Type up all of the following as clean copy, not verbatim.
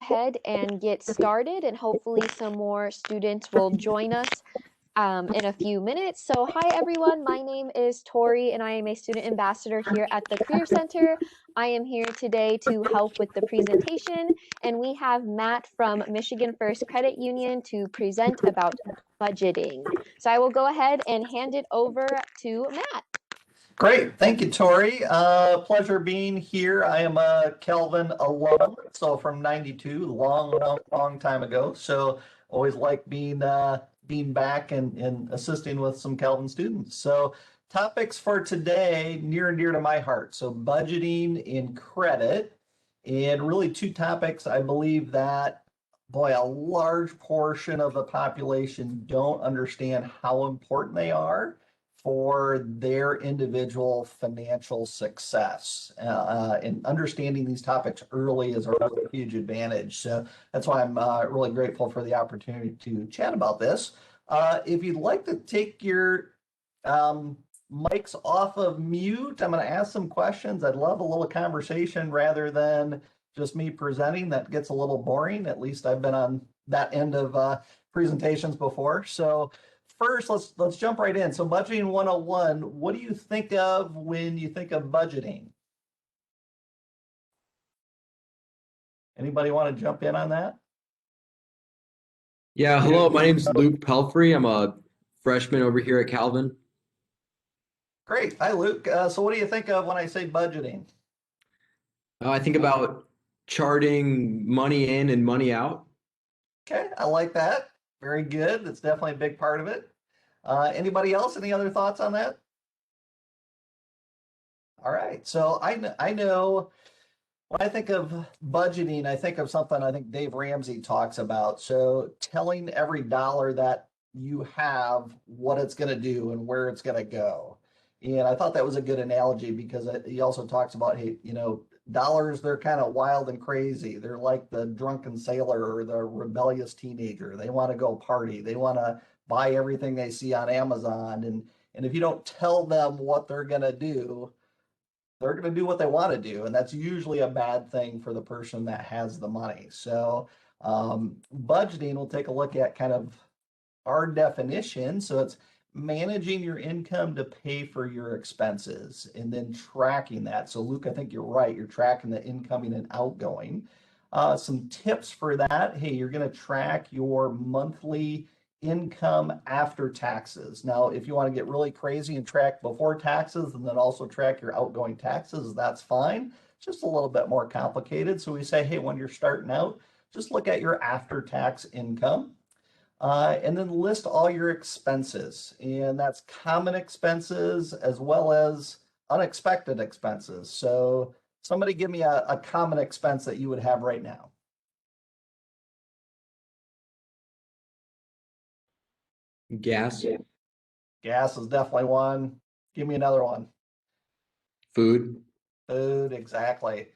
ahead and get started, and hopefully some more students will join us in a few minutes. So, hi everyone, my name is Tori, and I am a student ambassador here at the Career Center. I am here today to help with the presentation, and we have Matt from Michigan First Credit Union to present about budgeting. So, I will go ahead and hand it over to Matt. Great. Thank you, Tori. Pleasure being here. I am a Kelvin alum, so from 92, long time ago. So always like being back and assisting with some Kelvin students. So topics for today, near and dear to my heart. So budgeting and credit, and really two topics I believe that, boy, a large portion of the population don't understand how important they are for their individual financial success. And understanding these topics early is a really huge advantage. So that's why I'm really grateful for the opportunity to chat about this. If you'd like to take your mics off of mute, I'm going to ask some questions. I'd love a little conversation rather than just me presenting. That gets a little boring. At least I've been on that end of presentations before. So first, let's jump right in. So budgeting 101, what do you think of when you think of budgeting? Anybody want to jump in on that? Yeah, hello, my name is Luke Pelfrey. I'm a freshman over here at Calvin. Great. Hi, Luke. So what do you think of when I say budgeting? I think about charting money in and money out. Okay, I like that. Very good. That's definitely a big part of it. Anybody else? Any other thoughts on that? All right. So I know when I think of budgeting, I think of something I think Dave Ramsey talks about. So telling every dollar that you have what it's going to do and where it's going to go. And I thought that was a good analogy because he also talks about, hey, dollars, they're kind of wild and crazy. They're like the drunken sailor or the rebellious teenager. They want to go party. They want to buy everything they see on Amazon. And if you don't tell them what they're going to do, they're going to do what they want to do. And that's usually a bad thing for the person that has the money. So budgeting, we'll take a look at kind of our definition. So it's managing your income to pay for your expenses and then tracking that. So Luke, I think you're right. You're tracking the incoming and outgoing. Some tips for that. Hey, you're going to track your monthly income after taxes. Now, if you want to get really crazy and track before taxes and then also track your outgoing taxes, that's fine. It's just a little bit more complicated. So we say, hey, when you're starting out, just look at your after-tax income. And then list all your expenses, and that's common expenses as well as unexpected expenses. So somebody give me a common expense that you would have right now. Gas. Gas is definitely one. Give me another one. Food. Food, exactly.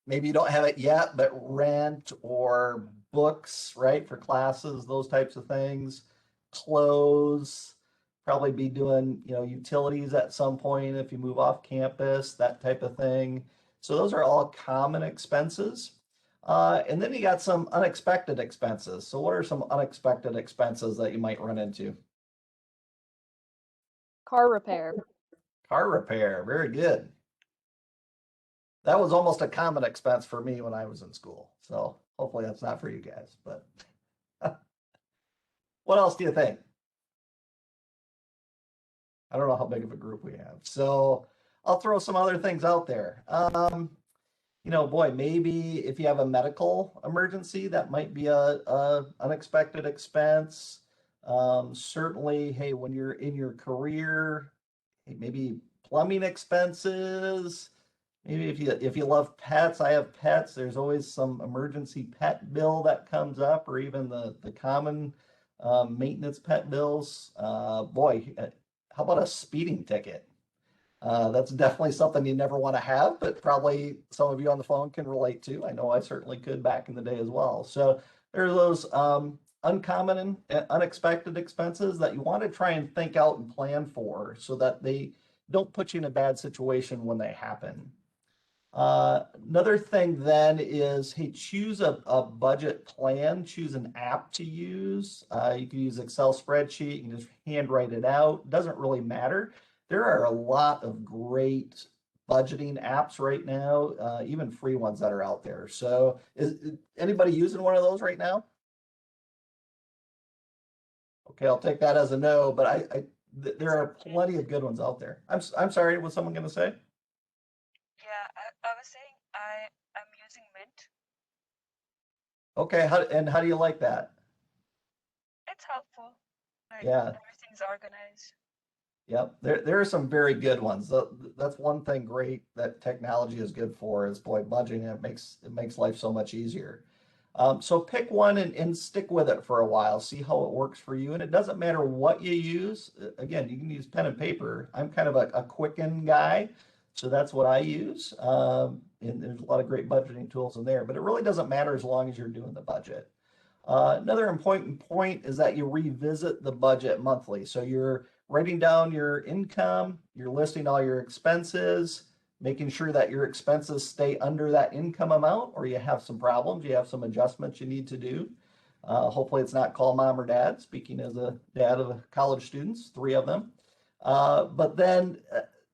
Maybe you don't have it yet, but rent or books, right, for classes, those types of things. Clothes, probably be doing, utilities at some point if you move off campus, that type of thing. So those are all common expenses. And then you got some unexpected expenses. So what are some unexpected expenses that you might run into? Car repair. Car repair, very good. That was almost a common expense for me when I was in school. So hopefully that's not for you guys, but what else do you think? I don't know how big of a group we have. So I'll throw some other things out there. Boy, maybe if you have a medical emergency, that might be a unexpected expense. Certainly, hey, when you're in your career, maybe plumbing expenses. Maybe if you love pets, I have pets, there's always some emergency pet bill that comes up, or even the common maintenance pet bills. Boy, how about a speeding ticket? That's definitely something you never want to have, but probably some of you on the phone can relate to. I know I certainly could back in the day as well. So there's those uncommon and unexpected expenses that you want to try and think out and plan for so that they don't put you in a bad situation when they happen. Another thing then is, hey, choose a budget plan, choose an app to use. You can use Excel spreadsheet, you can just handwrite it out. Doesn't really matter. There are a lot of great budgeting apps right now, even free ones that are out there. So is anybody using one of those right now? Okay, I'll take that as a no, but there are plenty of good ones out there. I'm sorry, was someone going to say? Yeah, I was saying I'm using Mint. Okay, how do you like that? It's helpful. Like Yeah. everything's organized. Yep, there are some very good ones. That's one thing great that technology is good for is boy, budgeting. It makes life so much easier. So pick one and stick with it for a while. See how it works for you. And it doesn't matter what you use. Again, you can use pen and paper. I'm kind of a Quicken guy, so that's what I use. And there's a lot of great budgeting tools in there. But it really doesn't matter as long as you're doing the budget. Another important point is that you revisit the budget monthly. So you're writing down your income, you're listing all your expenses, making sure that your expenses stay under that income amount, or you have some problems, you have some adjustments you need to do. Hopefully it's not call mom or dad, speaking as a dad of college students, 3 of them. But then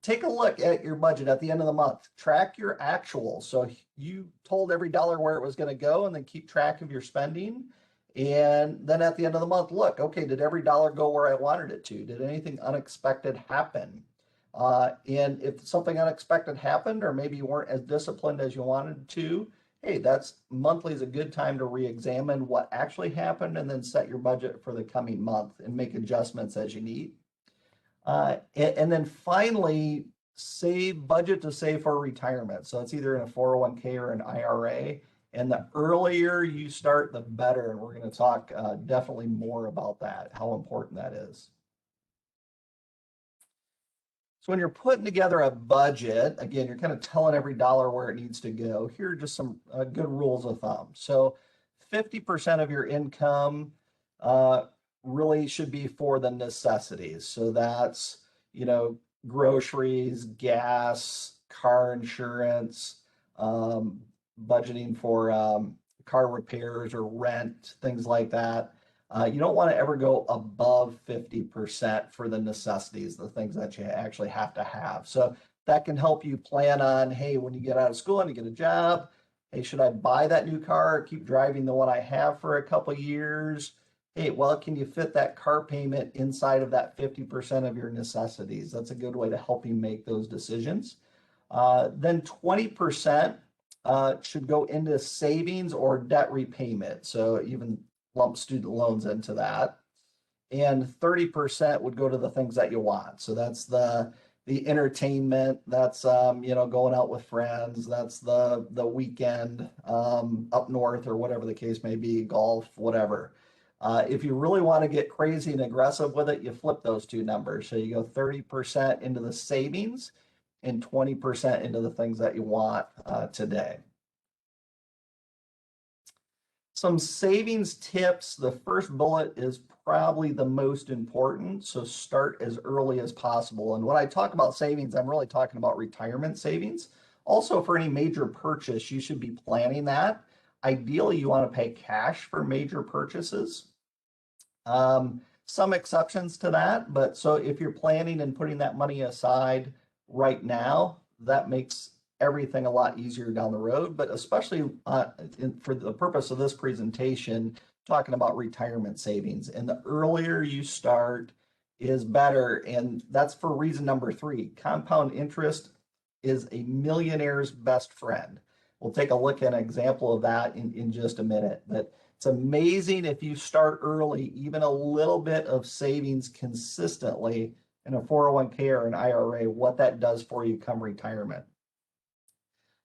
take a look at your budget at the end of the month. Track your actuals. So you told every dollar where it was going to go, and then keep track of your spending. And then at the end of the month, look, okay, did every dollar go where I wanted it to? Did anything unexpected happen? And if something unexpected happened, or maybe you weren't as disciplined as you wanted to, hey, that's monthly is a good time to re-examine what actually happened and then set your budget for the coming month and make adjustments as you need. And then finally, budget to save for retirement. So it's either in a 401k or an IRA. And the earlier you start, the better. And we're going to talk definitely more about that, how important that is. So when you're putting together a budget, again, you're kind of telling every dollar where it needs to go. Here are just some good rules of thumb. So 50% of your income really should be for the necessities. So that's, groceries, gas, car insurance, budgeting for car repairs or rent, things like that. You don't want to ever go above 50% for the necessities, the things that you actually have to have. So that can help you plan on, hey, when you get out of school and you get a job, hey, should I buy that new car or keep driving the one I have for a couple of years? Hey, well, can you fit that car payment inside of that 50% of your necessities? That's a good way to help you make those decisions. Then 20% should go into savings or debt repayment. So even lump student loans into that. And 30% would go to the things that you want. So that's the entertainment, that's going out with friends, that's the weekend up north or whatever the case may be, golf, whatever. If you really want to get crazy and aggressive with it, you flip those two numbers. So you go 30% into the savings and 20% into the things that you want today. Some savings tips. The first bullet is probably the most important. So start as early as possible. And when I talk about savings, I'm really talking about retirement savings. Also, for any major purchase, you should be planning that. Ideally, you want to pay cash for major purchases. Some exceptions to that, but so if you're planning and putting that money aside right now, that makes everything a lot easier down the road, but especially for the purpose of this presentation, talking about retirement savings. And the earlier you start is better. And that's for reason number 3. Compound interest is a millionaire's best friend. We'll take a look at an example of that in just a minute. But it's amazing if you start early, even a little bit of savings consistently in a 401k or an IRA, what that does for you come retirement.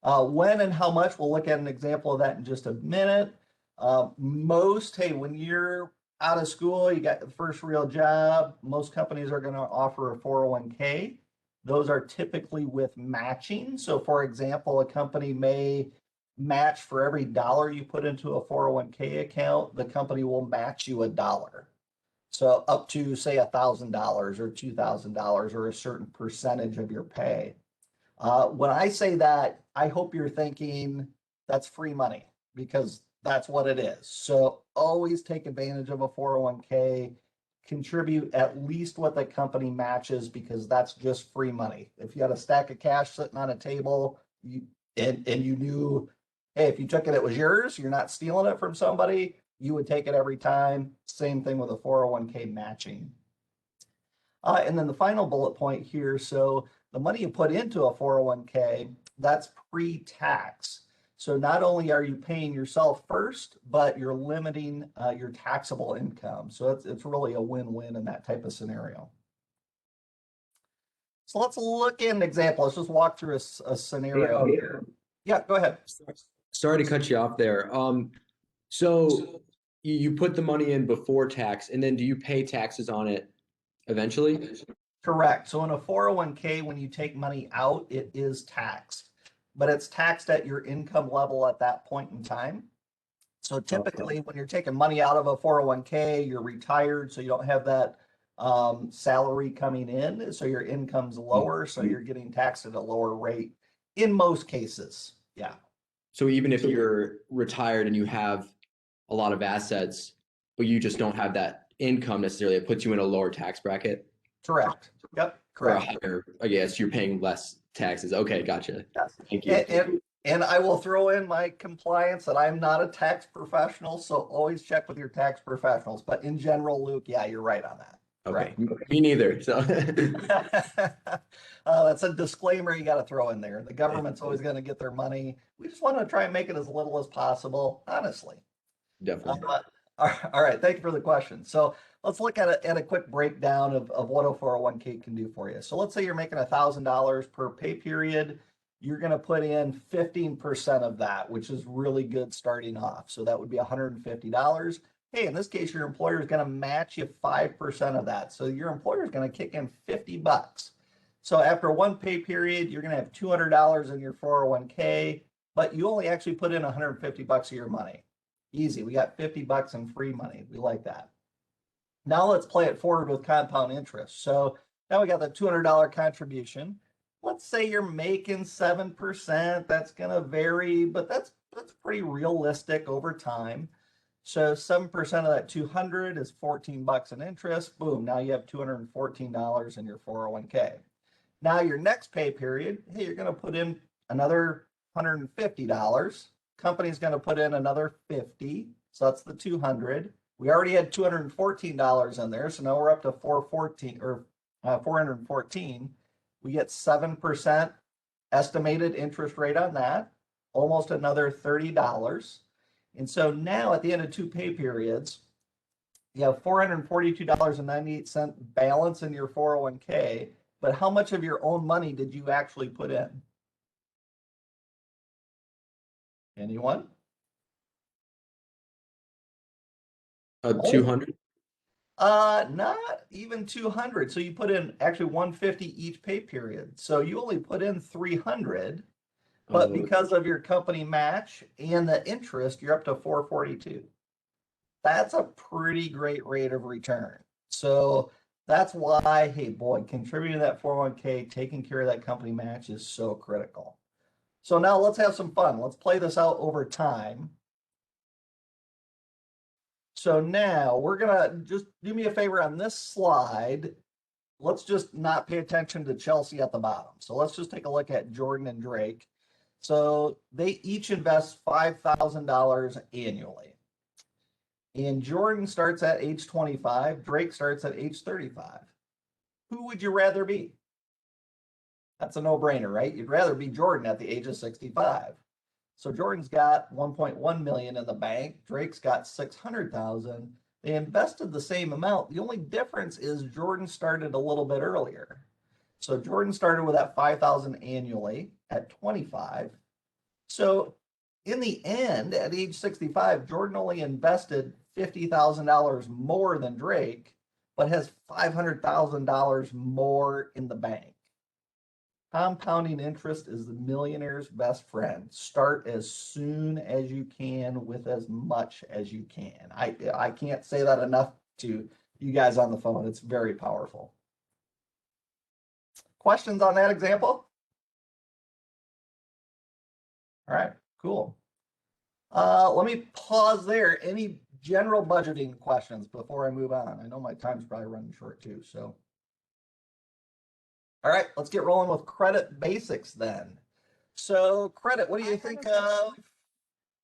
When and how much, we'll look at an example of that in just a minute. Hey, when you're out of school, you got the first real job, most companies are going to offer a 401k. Those are typically with matching. So for example, a company may match for every dollar you put into a 401k account, the company will match you $1. So up to say $1,000 or $2,000 or a certain percentage of your pay. When I say that, I hope you're thinking that's free money because that's what it is. So always take advantage of a 401k, contribute at least what the company matches because that's just free money. If you had a stack of cash sitting on a table, and you knew, hey, if you took it, it was yours, you're not stealing it from somebody, you would take it every time. Same thing with a 401k matching. And then the final bullet point here. So the money you put into a 401k, that's pre-tax. So not only are you paying yourself first, but you're limiting your taxable income. So it's really a win-win in that type of scenario. So let's look at an example. Let's just walk through a scenario here. Yeah, go ahead. Sorry to cut you off there. So you put the money in before tax, and then do you pay taxes on it eventually? Correct. So in a 401k, when you take money out, it is taxed, but it's taxed at your income level at that point in time. So typically, when you're taking money out of a 401k, you're retired, so you don't have that salary coming in, so your income's lower, so you're getting taxed at a lower rate in most cases. Yeah. So even if you're retired and you have a lot of assets, but you just don't have that income necessarily, it puts you in a lower tax bracket. Correct. Yep. Or a Correct. higher, I guess you're paying less taxes. Okay, gotcha. Yes. Thank you. And I will throw in my compliance that I'm not a tax professional, so always check with your tax professionals. But in general, Luke, yeah, you're right on that. Okay, me neither. So that's a disclaimer you got to throw in there. The government's always going to get their money. We just want to try and make it as little as possible, honestly. definitely. All right, thank you for the question. So let's look at a quick breakdown of what a 401k can do for you. So let's say you're making $1,000 per pay period. You're going to put in 15% of that, which is really good starting off. So that would be $150. Hey, in this case, your employer is going to match you 5% of that. So your employer is going to kick in $50. So after one pay period, you're going to have $200 in your 401k, but you only actually put in $150 of your money. Easy. We got $50 in free money. We like that. Now let's play it forward with compound interest. So now we got the $200 contribution. Let's say you're making 7%. That's going to vary, but that's pretty realistic over time. So 7% of that 200 is $14 in interest. Boom, now you have $214 in your 401k. Now your next pay period, hey, you're going to put in another $150. Company's going to put in another 50. So that's the 200. We already had $214 in there, so now we're up to 414 or 414. We get 7% estimated interest rate on that, almost another $30. And so now at the end of two pay periods, you have $442.98 balance in your 401k, but how much of your own money did you actually put in? Anyone? 200. Not even 200. So you put in actually 150 each pay period. So you only put in 300, but because of your company match and the interest, you're up to 442. That's a pretty great rate of return. So that's why, hey, boy, contributing to that 401k, taking care of that company match is so critical. So now let's have some fun. Let's play this out over time. So now we're gonna just do me a favor on this slide. Let's just not pay attention to Chelsea at the bottom. So let's just take a look at Jordan and Drake. So they each invest $5,000 annually. And Jordan starts at age 25, Drake starts at age 35. Who would you rather be? That's a no-brainer, right? You'd rather be Jordan at the age of 65. So Jordan's got 1.1 million in the bank. Drake's got 600,000. They invested the same amount. The only difference is Jordan started a little bit earlier. So Jordan started with that 5,000 annually at 25. So in the end, at age 65, Jordan only invested $50,000 more than Drake, but has $500,000 more in the bank. Compounding interest is the millionaire's best friend. Start as soon as you can with as much as you can. I can't say that enough to you guys on the phone. It's very powerful. Questions on that example? All right, cool. Let me pause there. Any general budgeting questions before I move on? I know my time's probably running short too, so. All right, let's get rolling with credit basics then. So credit, what do you think of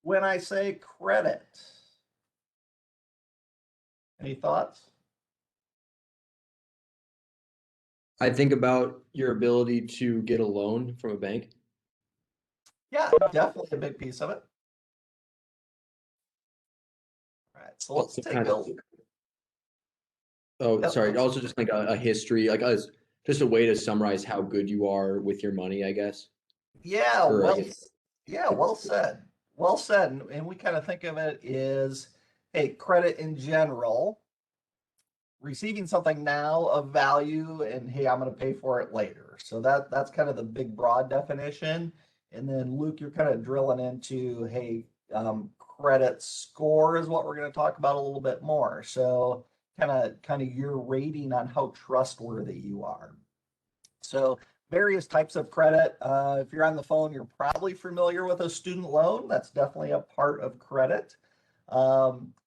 when I say credit? Any thoughts? I think about your ability to get a loan from a bank. Yeah, definitely a big piece of it. All right, so let's Also take kind a. of, oh, Yep. sorry. Also just like a history, like just a way to summarize how good you are with your money, I guess. Yeah, Or well, yeah, well said. Well said. And we kind of think of it as, hey, credit in general, receiving something now of value, and hey, I'm going to pay for it later. So that's kind of the big broad definition. And then Luke, you're kind of drilling into, hey, credit score is what we're going to talk about a little bit more. So kind of your rating on how trustworthy you are. So various types of credit. If you're on the phone, you're probably familiar with a student loan. That's definitely a part of credit.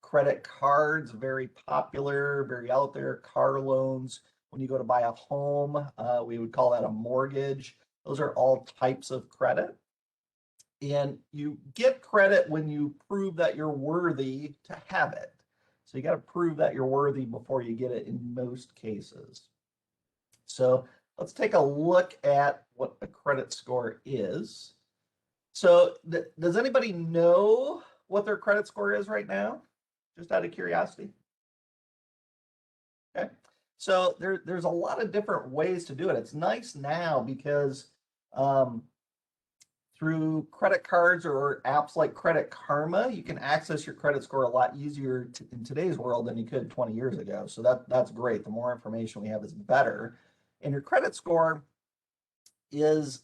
Credit cards, very popular, very out there. Car loans. When you go to buy a home, we would call that a mortgage. Those are all types of credit. And you get credit when you prove that you're worthy to have it. So you got to prove that you're worthy before you get it in most cases. So let's take a look at what a credit score is. So does anybody know what their credit score is right now? Just out of curiosity. Okay. So there's a lot of different ways to do it. It's nice now because through credit cards or apps like Credit Karma, you can access your credit score a lot easier in today's world than you could 20 years ago. So that's great. The more information we have is better. And your credit score is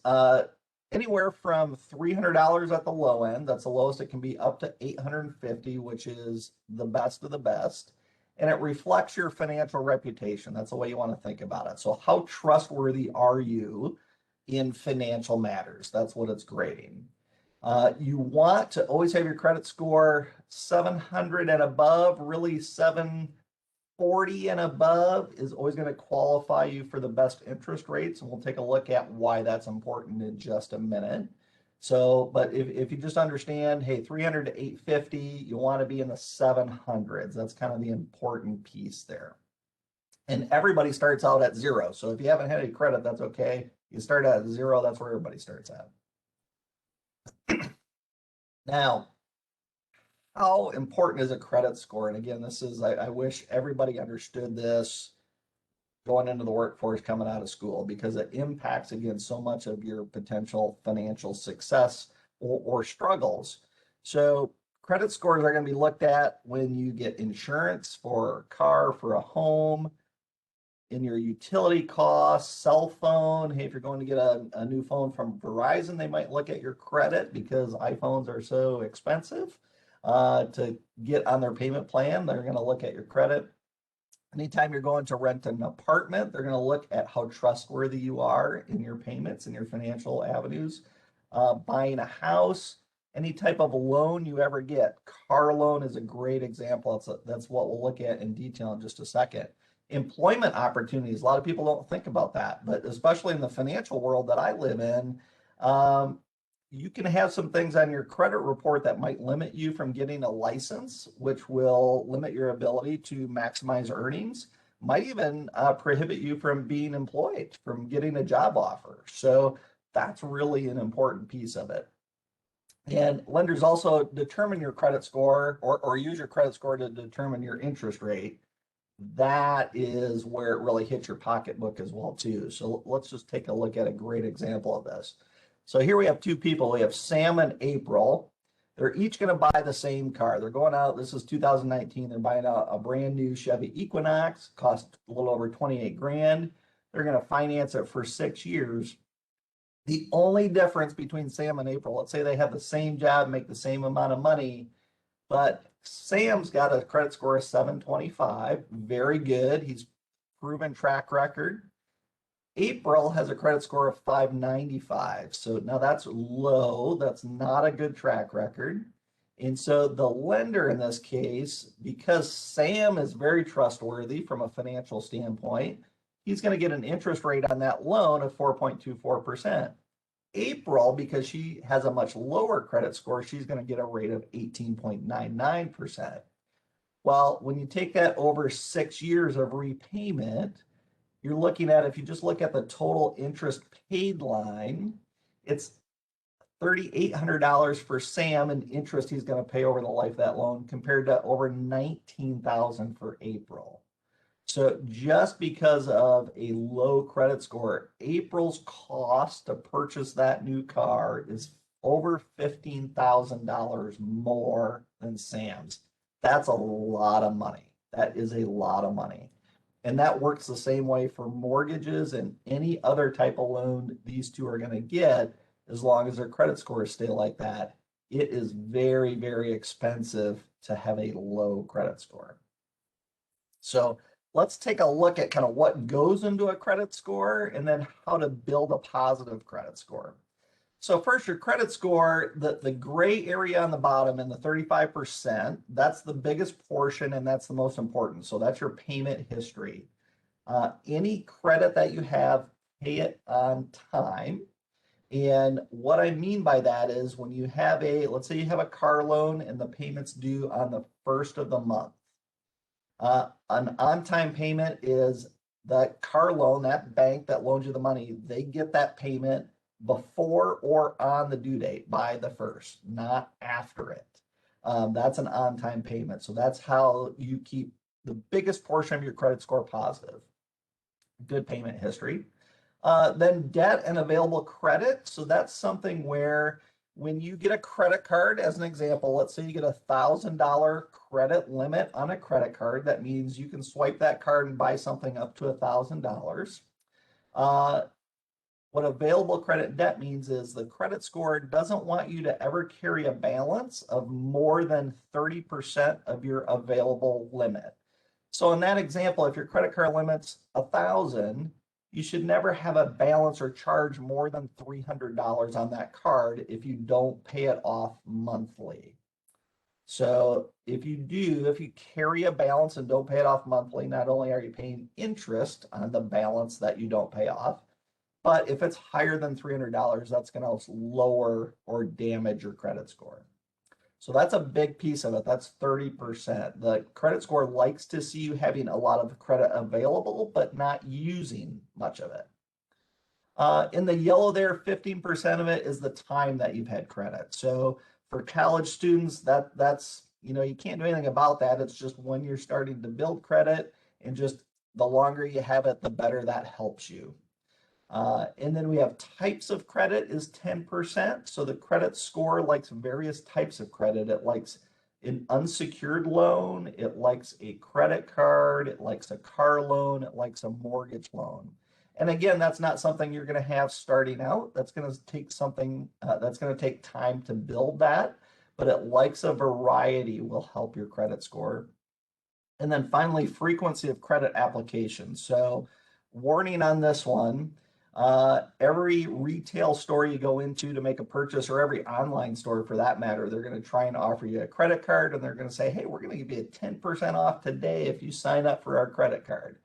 anywhere from $300 at the low end. That's the lowest it can be, up to $850, which is the best of the best. And it reflects your financial reputation. That's the way you want to think about it. So how trustworthy are you in financial matters? That's what it's grading. You want to always have your credit score 700 and above. Really, 740 and above is always going to qualify you for the best interest rates. And we'll take a look at why that's important in just a minute. So, but if you just understand, hey, 300 to 850, you want to be in the 700s. That's kind of the important piece there. And everybody starts out at zero. So if you haven't had any credit, that's okay. You start at zero, that's where everybody starts at. Now, how important is a credit score? And again, this is, I wish everybody understood this going into the workforce coming out of school, because it impacts, again, so much of your potential financial success or struggles. So credit scores are going to be looked at when you get insurance for a car, for a home, in your utility costs, cell phone. Hey, if you're going to get a new phone from Verizon, they might look at your credit because iPhones are so expensive to get on their payment plan. They're going to look at your credit. Anytime you're going to rent an apartment, they're going to look at how trustworthy you are in your payments and your financial avenues. Buying a house, any type of loan you ever get. Car loan is a great example. That's what we'll look at in detail in just a second. Employment opportunities. A lot of people don't think about that, but especially in the financial world that I live in, you can have some things on your credit report that might limit you from getting a license, which will limit your ability to maximize earnings, might even prohibit you from being employed, from getting a job offer. So that's really an important piece of it. And lenders also determine your credit score or use your credit score to determine your interest rate. That is where it really hits your pocketbook as well too. So let's just take a look at a great example of this. So here we have two people. We have Sam and April. They're each going to buy the same car. They're going out. This is 2019. They're buying a brand new Chevy Equinox. Cost a little over 28 grand. They're going to finance it for 6 years. The only difference between Sam and April, let's say they have the same job, make the same amount of money, but Sam's got a credit score of 725. Very good. He's proven track record. April has a credit score of 595. So now that's low. That's not a good track record. And so the lender in this case, because Sam is very trustworthy from a financial standpoint, he's going to get an interest rate on that loan of 4.24%. April, because she has a much lower credit score, she's going to get a rate of 18.99%. Well, when you take that over 6 years of repayment, you're looking at, if you just look at the total interest paid line, it's $3,800 for Sam in interest he's going to pay over the life of that loan compared to over $19,000 for April. So just because of a low credit score, April's cost to purchase that new car is over $15,000 more than Sam's. That's a lot of money. That is a lot of money. And that works the same way for mortgages and any other type of loan these two are going to get, as long as their credit scores stay like that. It is very, very expensive to have a low credit score. So let's take a look at kind of what goes into a credit score and then how to build a positive credit score. So first, your credit score, the gray area on the bottom and the 35%, that's the biggest portion and that's the most important. So that's your payment history. Any credit that you have, pay it on time. And what I mean by that is when you have let's say you have a car loan and the payment's due on the first of the month. An on-time payment is the car loan, that bank that loans you the money, they get that payment before or on the due date by the first, not after it. That's an on-time payment. So that's how you keep the biggest portion of your credit score positive. Good payment history. Then debt and available credit. So that's something where when you get a credit card, as an example, let's say you get $1,000 credit limit on a credit card. That means you can swipe that card and buy something up to $1,000. What available credit debt means is the credit score doesn't want you to ever carry a balance of more than 30% of your available limit. So in that example, if your credit card limit's $1,000, you should never have a balance or charge more than $300 on that card if you don't pay it off monthly. So if you carry a balance and don't pay it off monthly, not only are you paying interest on the balance that you don't pay off, but if it's higher than $300, that's going to lower or damage your credit score. So that's a big piece of it. That's 30%. The credit score likes to see you having a lot of credit available, but not using much of it. In the yellow there, 15% of it is the time that you've had credit. So for college students, that's, you can't do anything about that. It's just when you're starting to build credit, and just the longer you have it, the better that helps you. And then we have types of credit is 10%. So the credit score likes various types of credit. It likes an unsecured loan. It likes a credit card. It likes a car loan. It likes a mortgage loan. And again, that's not something you're going to have starting out. That's going to take that's going to take time to build that, but it likes a variety will help your credit score. And then finally, frequency of credit application. So warning on this one, every retail store you go into to make a purchase, or every online store for that matter, they're going to try and offer you a credit card, and they're going to say, hey, we're going to give you 10% off today if you sign up for our credit card.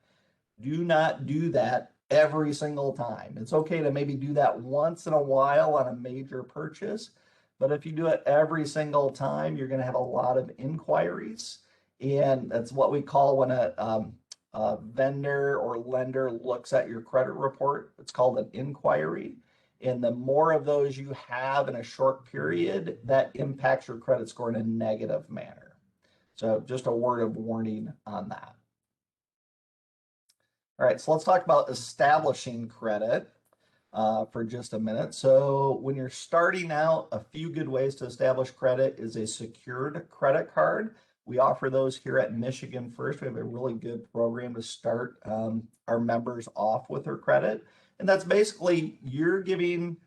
Do not do that every single time. It's okay to maybe do that once in a while on a major purchase, but if you do it every single time, you're going to have a lot of inquiries, and that's what we call when a vendor or lender looks at your credit report. It's called an inquiry. And the more of those you have in a short period, that impacts your credit score in a negative manner. So just a word of warning on that. All right, so let's talk about establishing credit for just a minute. So when you're starting out, a few good ways to establish credit is a secured credit card. We offer those here at Michigan First. We have a really good program to start our members off with their credit. And that's basically you're giving,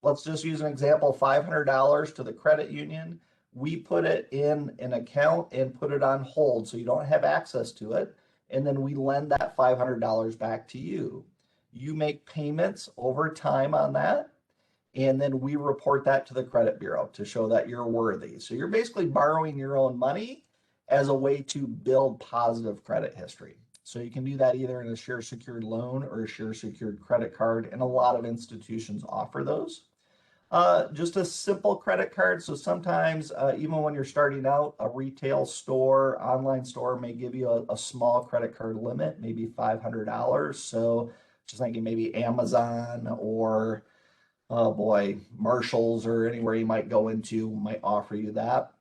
let's just use an example, $500 to the credit union. We put it in an account and put it on hold so you don't have access to it. And then we lend that $500 back to you. You make payments over time on that, and then we report that to the credit bureau to show that you're worthy. So you're basically borrowing your own money as a way to build positive credit history. So you can do that either in a share secured loan or a share secured credit card, and a lot of institutions offer those. Just a simple credit card. So sometimes, even when you're starting out, a retail store, online store may give you a small credit card limit, maybe $500. So just thinking maybe Amazon or, oh boy, Marshalls or anywhere you might go into might offer you that.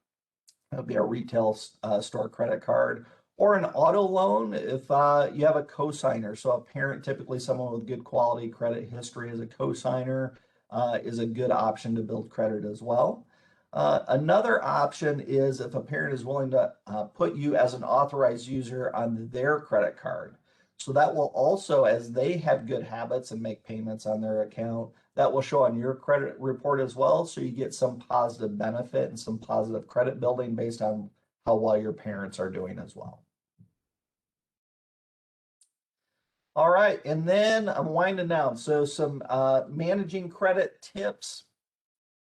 It'll be a retail store credit card or an auto loan if you have a cosigner. So a parent, typically someone with good quality credit history as a cosigner, is a good option to build credit as well. Another option is if a parent is willing to put you as an authorized user on their credit card. So that will also, as they have good habits and make payments on their account, that will show on your credit report as well. So you get some positive benefit and some positive credit building based on how well your parents are doing as well. All right, and then I'm winding down. So some managing credit tips.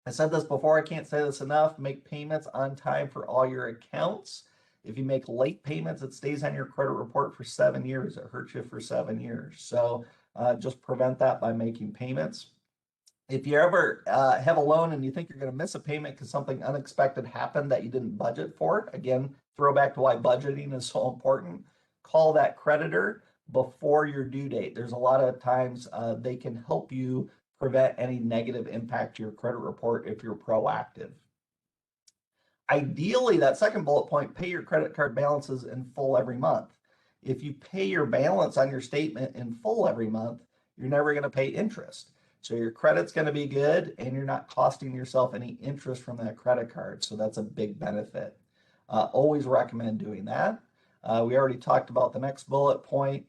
I said this before, I can't say this enough. Make payments on time for all your accounts. If you make late payments, it stays on your credit report for 7 years. It hurts you for 7 years. So just prevent that by making payments. If you ever have a loan and you think you're going to miss a payment because something unexpected happened that you didn't budget for, again, throw back to why budgeting is so important. Call that creditor before your due date. There's a lot of times they can help you prevent any negative impact to your credit report if you're proactive. Ideally, that second bullet point, pay your credit card balances in full every month. If you pay your balance on your statement in full every month, you're never going to pay interest. So your credit's going to be good and you're not costing yourself any interest from that credit card. So that's a big benefit. Always recommend doing that. We already talked about the next bullet point.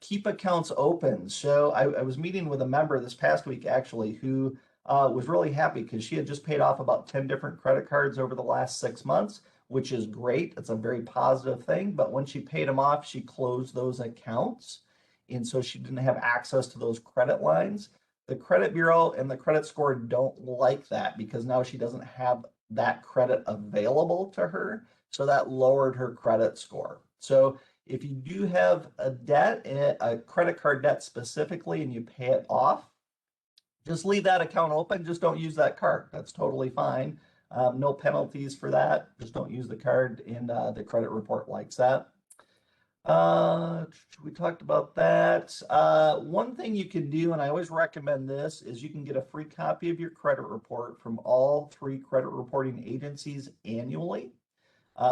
Keep accounts open. So I was meeting with a member this past week actually who was really happy because she had just paid off about 10 different credit cards over the last 6 months, which is great. It's a very positive thing. But when she paid them off, she closed those accounts. And so she didn't have access to those credit lines. The credit bureau and the credit score don't like that because now she doesn't have that credit available to her. So that lowered her credit score. So if you do have a debt, a credit card debt specifically, and you pay it off, just leave that account open. Just don't use that card. That's totally fine. No penalties for that. Just don't use the card, and the credit report likes that. We talked about that. One thing you can do, and I always recommend this, is you can get a free copy of your credit report from all 3 credit reporting agencies annually.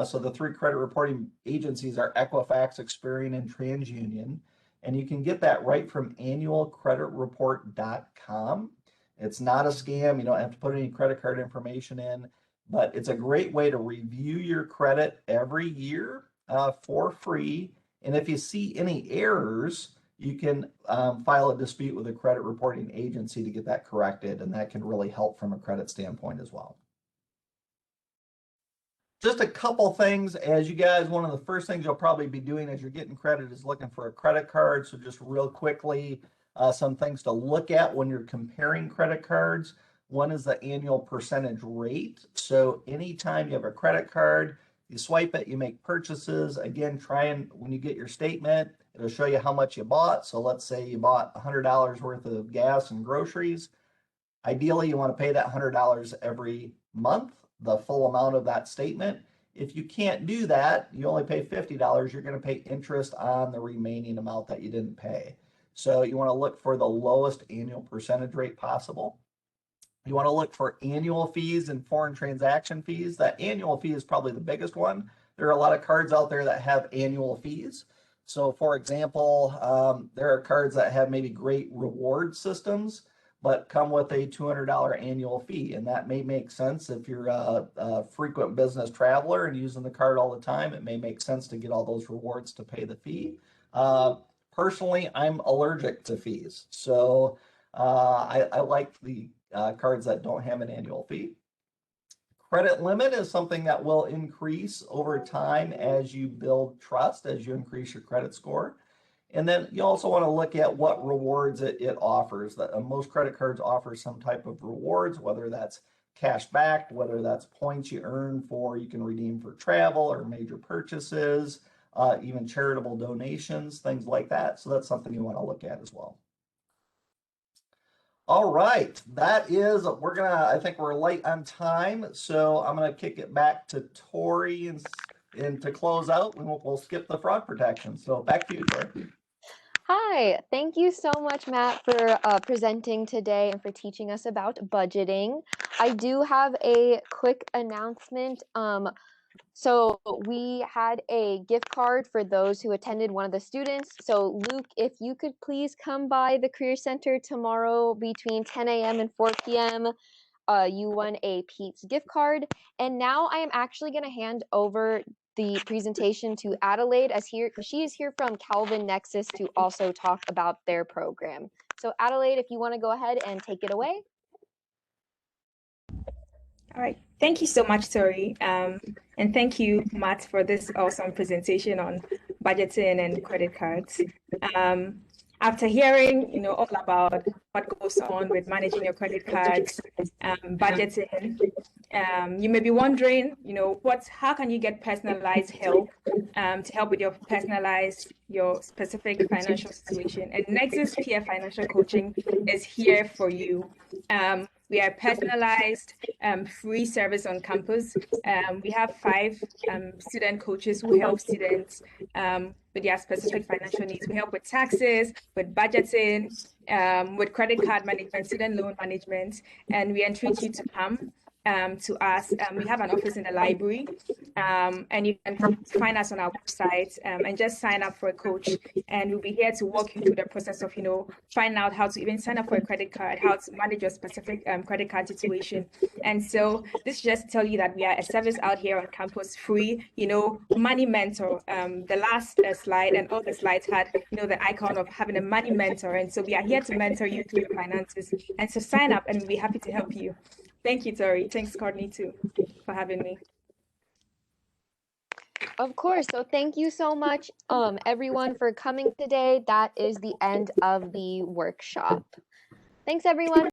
So the 3 credit reporting agencies are Equifax, Experian, and TransUnion. And you can get that right from annualcreditreport.com. It's not a scam. You don't have to put any credit card information in, but it's a great way to review your credit every year for free. And if you see any errors, you can file a dispute with a credit reporting agency to get that corrected, and that can really help from a credit standpoint as well. Just a couple things as you guys, one of the first things you'll probably be doing as you're getting credit is looking for a credit card. So just real quickly, some things to look at when you're comparing credit cards. One is the annual percentage rate. So anytime you have a credit card, you swipe it, you make purchases. Again, try and when you get your statement, it'll show you how much you bought. So let's say you bought $100 worth of gas and groceries. Ideally, you want to pay that $100 every month, the full amount of that statement. If you can't do that, you only pay $50, you're going to pay interest on the remaining amount that you didn't pay. So you want to look for the lowest annual percentage rate possible. You want to look for annual fees and foreign transaction fees. That annual fee is probably the biggest one. There are a lot of cards out there that have annual fees. So for example, there are cards that have maybe great reward systems, but come with a $200 annual fee. And that may make sense if you're a frequent business traveler and using the card all the time. It may make sense to get all those rewards to pay the fee. Personally, I'm allergic to fees. So I like the cards that don't have an annual fee. Credit limit is something that will increase over time as you build trust, as you increase your credit score. And then you also want to look at what rewards it offers. Most credit cards offer some type of rewards, whether that's cash back, whether that's points you earn for, you can redeem for travel or major purchases, even charitable donations, things like that. So that's something you want to look at as well. All right, I think we're late on time, so I'm gonna kick it back to Tori and to close out, and we'll skip the fraud protection. So back to you, Tori. Hi, thank you so much, Matt, for presenting today and for teaching us about budgeting. I do have a quick announcement. So we had a gift card for those who attended one of the students. So Luke, if you could please come by the Career Center tomorrow between 10 a.m. and 4 p.m. You won a Pete's gift card. And now I am actually going to hand over the presentation to Adelaide, as she is here from Calvin Nexus to also talk about their program. So Adelaide, if you want to go ahead and take it away. All right, thank you so much, Tori. And thank you, Matt, for this awesome presentation on budgeting and credit cards. After hearing, all about what goes on with managing your credit cards, budgeting, you may be wondering, how can you get personalized help to help with your specific financial situation? And Nexus Peer Financial Coaching is here for you. We are personalized, free service on campus. We have 5 student coaches who help students with their specific financial needs. We help with taxes, with budgeting, with credit card management, student loan management, and we entreat you to come to us. We have an office in the library, and you can find us on our website and just sign up for a coach, and we'll be here to walk you through the process of finding out how to even sign up for a credit card, how to manage your specific credit card situation. And so this just tell you that we are a service out here on campus, free, money mentor. The last slide and all the slides had the icon of having a money mentor, and so we are here to mentor you through your finances. And so sign up and we'll be happy to help you. Thank you, Tori. Thanks, Courtney, too, for having me. Of course. So thank you so much, everyone, for coming today. That is the end of the workshop. Thanks, everyone.